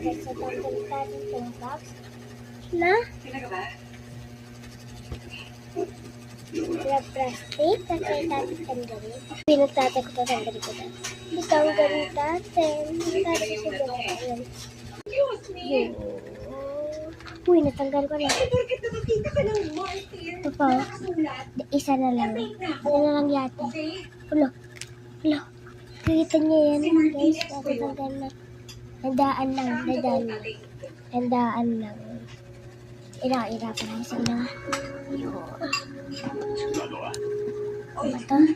guys, sa tanggalin natin itong box na plastic. Kasi natin tanggalin. Pinagtatay ko ito, tanggalin ko ito. Tanggalin natin. Tanggalin ko ito. Uy, natanggal ko na. Ito pa. Isa na lang. Isa na lang yata. Ulo. Ulo. Kikita niyo yan, guys. Natanggal na. Handaan lang. Handaan lang. Ira-irapan lang sa ina. Yun. Ano ba ito? Ano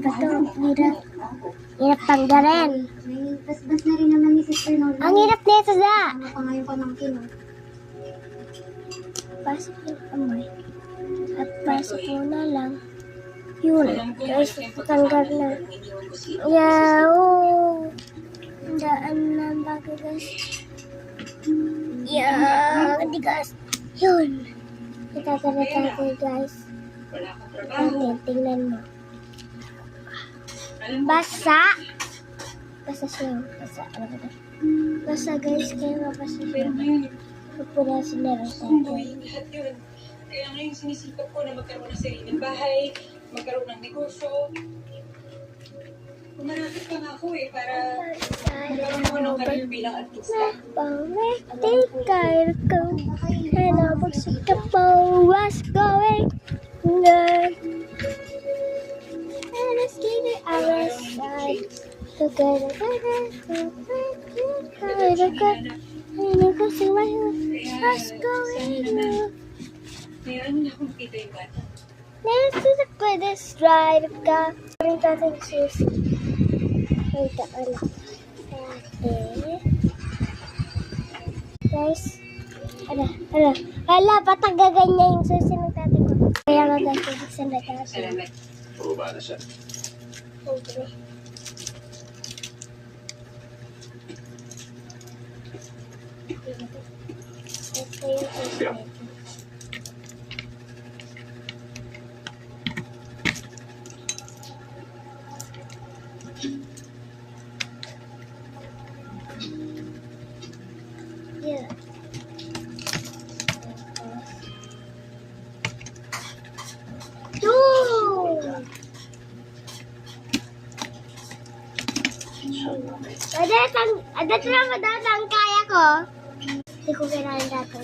ba ito? Hirap. Hirap tanggalin. Bas-bas na rin naman ni Sister Nola. Ang hirap nito sa. Ano pa ngayon pamangkin, no? Pasok yung kamay. At pasok mo na lang. Yun. Guys, tanggal na. Yaw. Handaan na bago, guys. Yaw. Tigas. Yun. Itatara tayo, guys. Tingnan mo. Basa. Basa siya. Basa. Ano ba ito? Basa, guys. Kaya mabasa siya. Pupunasin na rin tayo. Kaya ngayon sinisipag ko na magkaroon ng sariling bahay, magkaroon ng negosyo. Pumarapit ka nga ako para magkaroon mo ng karir bilang artista. Pang-meeting kayo ko. Ano magsika po was going on. And it's getting outside. Together, ano kasi what's going on. Ngayon na akong kita yung bata. Next to the goodest ride ka. Rin natin susi. Wait, ano. Okay. Guys. Hala, patang gaganyan yung susi ng tatay ko. Kaya nga guys, buksan na natin. Salamat. Pababa na siya. Okay. Ito yung susi nito. Yeah. Ada lang ang kaya ko. Hindi ko kailangan dato.